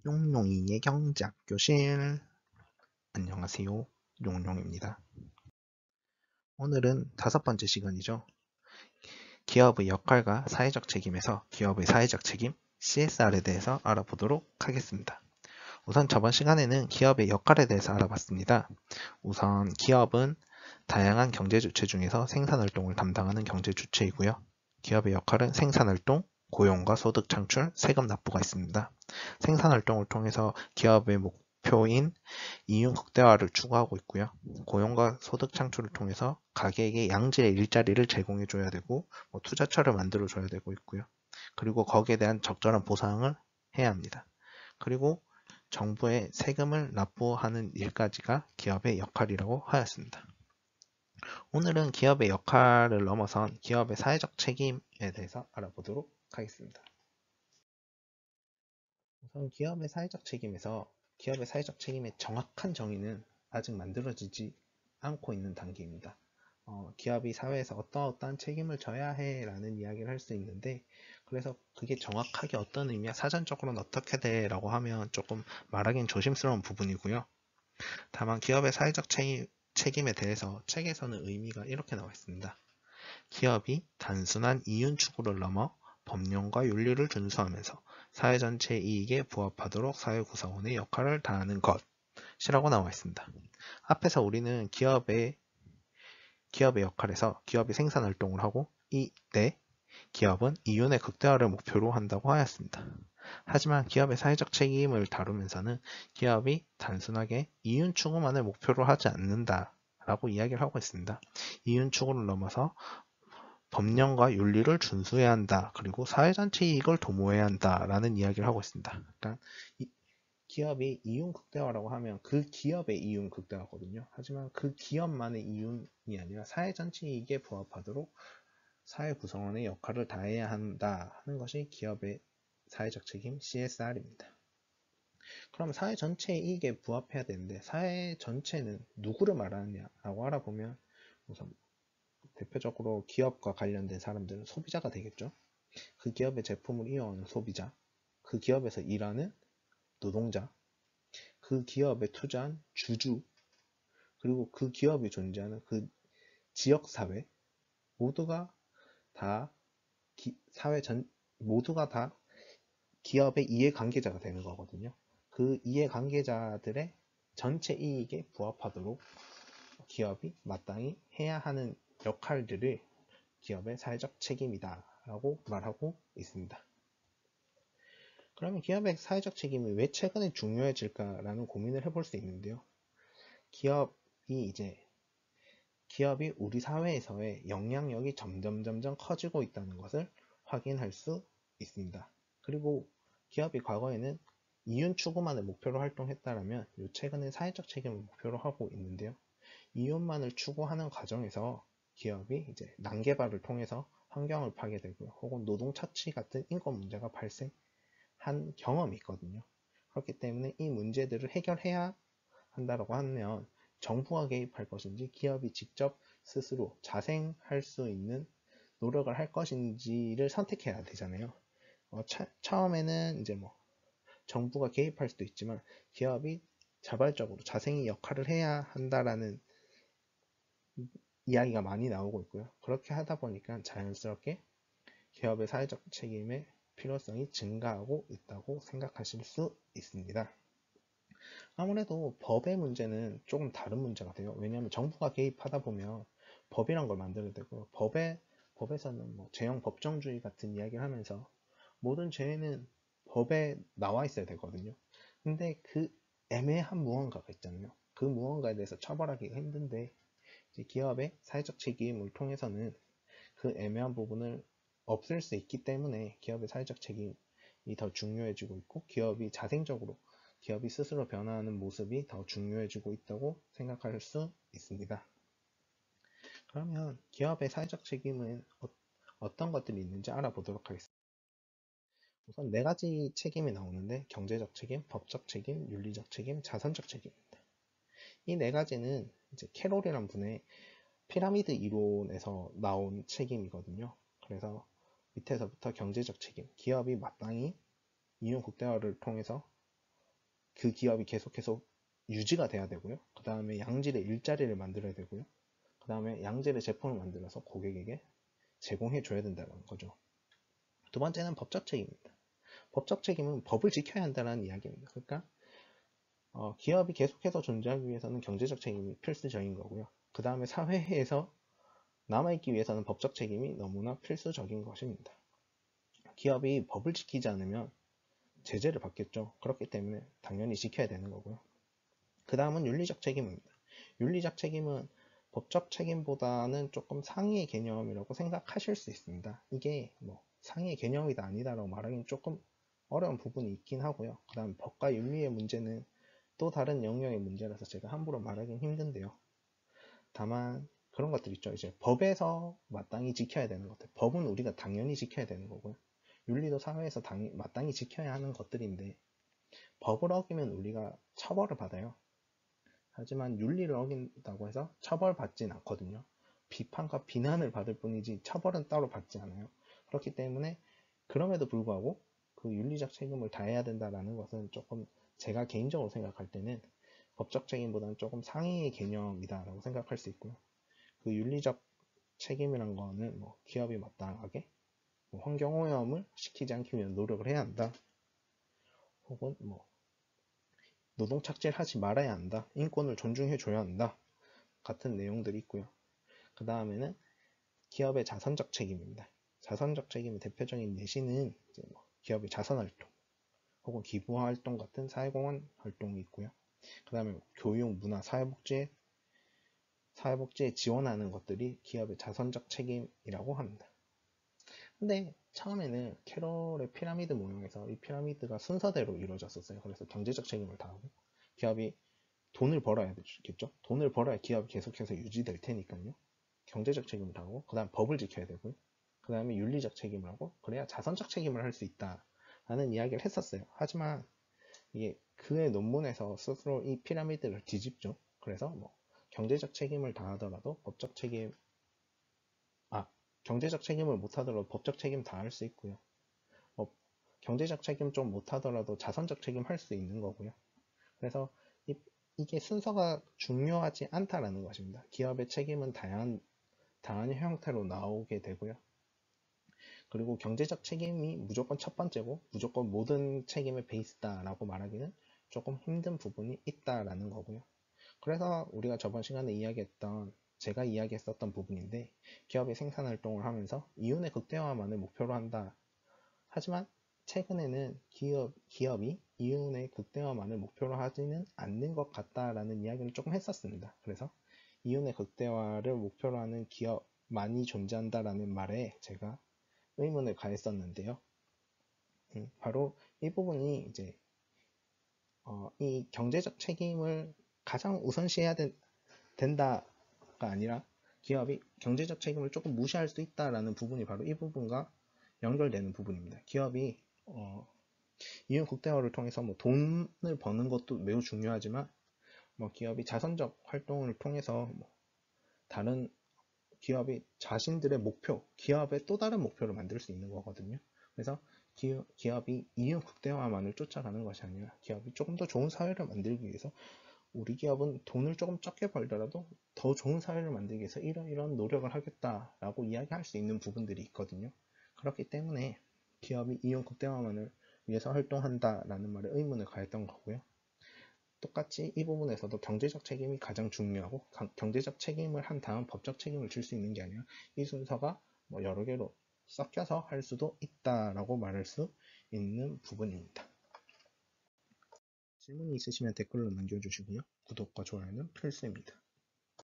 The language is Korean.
용용이의 경제학 교실. 안녕하세요. 용용입니다. 오늘은 5번째 시간이죠. 기업의 역할과 사회적 책임에서 기업의 사회적 책임, CSR에 대해서 알아보도록 하겠습니다. 우선 저번 시간에는 기업의 역할에 대해서 알아봤습니다. 우선 기업은 다양한 경제 주체 중에서 생산활동을 담당하는 경제 주체이고요. 기업의 역할은 생산활동, 고용과 소득 창출, 세금 납부가 있습니다. 생산활동을 통해서 기업의 목표인 이윤 극대화를 추구하고 있고요. 고용과 소득 창출을 통해서 가게에게 양질의 일자리를 제공해 줘야 되고 투자처를 만들어 줘야 되고 있고요. 그리고 거기에 대한 적절한 보상을 해야 합니다. 그리고 정부에 세금을 납부하는 일까지가 기업의 역할이라고 하였습니다. 오늘은 기업의 역할을 넘어선 기업의 사회적 책임에 대해서 알아보도록 하겠습니다. 우선 기업의 사회적 책임에서 기업의 사회적 책임의 정확한 정의는 아직 만들어지지 않고 있는 단계입니다. 기업이 사회에서 어떠한 책임을 져야 해 라는 이야기를 할 수 있는데, 그래서 그게 정확하게 어떤 의미야, 사전적으로는 어떻게 돼 라고 하면 조금 말하기는 조심스러운 부분이고요. 다만 기업의 사회적 책임에 대해서 책에서는 의미가 이렇게 나와 있습니다. 기업이 단순한 이윤 추구를 넘어 법령과 윤리를 준수하면서 사회 전체의 이익에 부합하도록 사회 구성원의 역할을 다하는 것이라고 나와 있습니다. 앞에서 우리는 기업의 역할에서 기업이 생산 활동을 하고 이때 기업은 이윤의 극대화를 목표로 한다고 하였습니다. 하지만 기업의 사회적 책임을 다루면서는 기업이 단순하게 이윤 추구만을 목표로 하지 않는다라고 이야기를 하고 있습니다. 이윤 추구를 넘어서 법령과 윤리를 준수해야 한다. 그리고 사회 전체 이익을 도모해야 한다라는 이야기를 하고 있습니다. 그러니까 기업이 이윤 극대화라고 하면 그 기업의 이윤 극대화거든요. 하지만 그 기업만의 이윤이 아니라 사회 전체 이익에 부합하도록 사회 구성원의 역할을 다해야 한다 하는 것이 기업의 사회적 책임 CSR입니다. 그럼 사회 전체의 이익에 부합해야 되는데 사회 전체는 누구를 말하느냐라고 알아보면 우선 대표적으로 기업과 관련된 사람들은 소비자가 되겠죠. 그 기업의 제품을 이용하는 소비자, 그 기업에서 일하는 노동자, 그 기업에 투자한 주주, 그리고 그 기업이 존재하는 그 지역사회, 모두가 다 모두가 다 기업의 이해관계자가 되는 거거든요. 그 이해관계자들의 전체 이익에 부합하도록 기업이 마땅히 해야 하는 역할들을 기업의 사회적 책임이다 라고 말하고 있습니다. 그러면 기업의 사회적 책임이 왜 최근에 중요해질까라는 고민을 해볼 수 있는데요. 기업이 우리 사회에서의 영향력이 점점 커지고 있다는 것을 확인할 수 있습니다. 그리고 기업이 과거에는 이윤 추구만을 목표로 활동했다면 최근에 사회적 책임을 목표로 하고 있는데요. 이윤만을 추구하는 과정에서 기업이 난개발을 통해서 환경을 파괴되고요. 혹은 노동 착취 같은 인권 문제가 발생한 경험이 있거든요. 그렇기 때문에 이 문제들을 해결해야 한다고 하면 정부가 개입할 것인지 기업이 직접 스스로 자생할 수 있는 노력을 할 것인지를 선택해야 되잖아요. 처음에는 정부가 개입할 수도 있지만 기업이 자발적으로 자생의 역할을 해야 한다라는 이야기가 많이 나오고 있고요. 그렇게 하다 보니까 자연스럽게 기업의 사회적 책임의 필요성이 증가하고 있다고 생각하실 수 있습니다. 아무래도 법의 문제는 조금 다른 문제가 돼요. 왜냐하면 정부가 개입하다 보면 법이란 걸 만들어야 되고 법에서는 제형 법정주의 같은 이야기를 하면서 모든 죄는 법에 나와 있어야 되거든요. 근데 그 애매한 무언가가 있잖아요. 그 무언가에 대해서 처벌하기가 힘든데 기업의 사회적 책임을 통해서는 그 애매한 부분을 없앨 수 있기 때문에 기업의 사회적 책임이 더 중요해지고 있고 기업이 자생적으로 기업이 스스로 변화하는 모습이 더 중요해지고 있다고 생각할 수 있습니다. 그러면 기업의 사회적 책임은 어떤 것들이 있는지 알아보도록 하겠습니다. 우선 4가지 책임이 나오는데 경제적 책임, 법적 책임, 윤리적 책임, 자선적 책임입니다. 이 4가지는 캐롤이라는 분의 피라미드 이론에서 나온 책임이거든요. 그래서 밑에서부터 경제적 책임, 기업이 마땅히 이윤 극대화를 통해서 그 기업이 계속해서 유지가 돼야 되고요. 그 다음에 양질의 일자리를 만들어야 되고요. 그 다음에 양질의 제품을 만들어서 고객에게 제공해 줘야 된다는 거죠. 두 번째는 법적 책임입니다. 법적 책임은 법을 지켜야 한다는 이야기입니다. 그러니까 기업이 계속해서 존재하기 위해서는 경제적 책임이 필수적인 거고요. 그 다음에 사회에서 남아있기 위해서는 법적 책임이 너무나 필수적인 것입니다. 기업이 법을 지키지 않으면 제재를 받겠죠. 그렇기 때문에 당연히 지켜야 되는 거고요. 그 다음은 윤리적 책임입니다. 윤리적 책임은 법적 책임보다는 조금 상위의 개념이라고 생각하실 수 있습니다. 이게 뭐 상위의 개념이다 아니다라고 말하기는 조금 어려운 부분이 있긴 하고요. 그 다음 법과 윤리의 문제는 또 다른 영역의 문제라서 제가 함부로 말하기는 힘든데요. 다만 그런 것들 있죠. 이제 법에서 마땅히 지켜야 되는 것들. 법은 우리가 당연히 지켜야 되는 거고요. 윤리도 사회에서 마땅히 지켜야 하는 것들인데 법을 어기면 우리가 처벌을 받아요. 하지만 윤리를 어긴다고 해서 처벌받진 않거든요. 비판과 비난을 받을 뿐이지 처벌은 따로 받지 않아요. 그렇기 때문에 그럼에도 불구하고 그 윤리적 책임을 다해야 된다는 것은 조금 제가 개인적으로 생각할 때는 법적 책임보다는 조금 상위의 개념이다라고 생각할 수 있고요. 그 윤리적 책임이란 거는 뭐 기업이 마땅하게 뭐 환경오염을 시키지 않기 위한 노력을 해야 한다. 혹은 뭐 노동착취를 하지 말아야 한다. 인권을 존중해줘야 한다. 같은 내용들이 있고요. 그 다음에는 기업의 자선적 책임입니다. 자선적 책임의 대표적인 예시는 이제 뭐 기업의 자선활동 혹은 기부활동 같은 사회공헌 활동이 있고요. 그 다음에 교육, 문화, 사회복지에 지원하는 것들이 기업의 자선적 책임이라고 합니다. 근데 처음에는 캐롤의 피라미드 모형에서 이 피라미드가 순서대로 이루어졌었어요. 그래서 경제적 책임을 다하고 기업이 돈을 벌어야 되겠죠. 돈을 벌어야 기업이 계속해서 유지될 테니까요. 경제적 책임을 다하고 그 다음 법을 지켜야 되고요. 그 다음에 윤리적 책임을 하고 그래야 자선적 책임을 할 수 있다라는 이야기를 했었어요. 하지만 이게 그의 논문에서 스스로 이 피라미드를 뒤집죠. 그래서 뭐 경제적 책임을 다하더라도 경제적 책임을 못하더라도 법적 책임 다할 수 있고요. 경제적 책임 좀 못하더라도 자선적 책임 할 수 있는 거고요. 그래서 이게 순서가 중요하지 않다라는 것입니다. 기업의 책임은 다양한 형태로 나오게 되고요. 그리고 경제적 책임이 무조건 첫 번째고 무조건 모든 책임의 베이스다라고 말하기는 조금 힘든 부분이 있다라는 거고요. 그래서 우리가 저번 시간에 제가 이야기했었던 부분인데 기업이 생산활동을 하면서 이윤의 극대화만을 목표로 한다. 하지만 최근에는 기업이 이윤의 극대화만을 목표로 하지는 않는 것 같다라는 이야기를 조금 했었습니다. 그래서 이윤의 극대화를 목표로 하는 기업만이 존재한다라는 말에 제가 의문을 가했었는데요. 바로 이 부분이 이제 이 경제적 책임을 가장 우선시해야 된다가 아니라 기업이 경제적 책임을 조금 무시할 수 있다라는 부분이 바로 이 부분과 연결되는 부분입니다. 기업이 이윤 극대화를 통해서 뭐 돈을 버는 것도 매우 중요하지만 뭐 기업이 자선적 활동을 통해서 뭐 다른 기업이 자신들의 기업의 또 다른 목표를 만들 수 있는 거거든요. 그래서 기업이 이윤 극대화만을 쫓아가는 것이 아니라 기업이 조금 더 좋은 사회를 만들기 위해서 우리 기업은 돈을 조금 적게 벌더라도 더 좋은 사회를 만들기 위해서 이런 노력을 하겠다라고 이야기할 수 있는 부분들이 있거든요. 그렇기 때문에 기업이 이윤 극대화만을 위해서 활동한다라는 말에 의문을 가했던 거고요. 똑같이 이 부분에서도 경제적 책임이 가장 중요하고 경제적 책임을 한 다음 법적 책임을 질 수 있는 게 아니라 이 순서가 뭐 여러 개로 섞여서 할 수도 있다라고 말할 수 있는 부분입니다. 질문이 있으시면 댓글로 남겨주시고요. 구독과 좋아요는 필수입니다.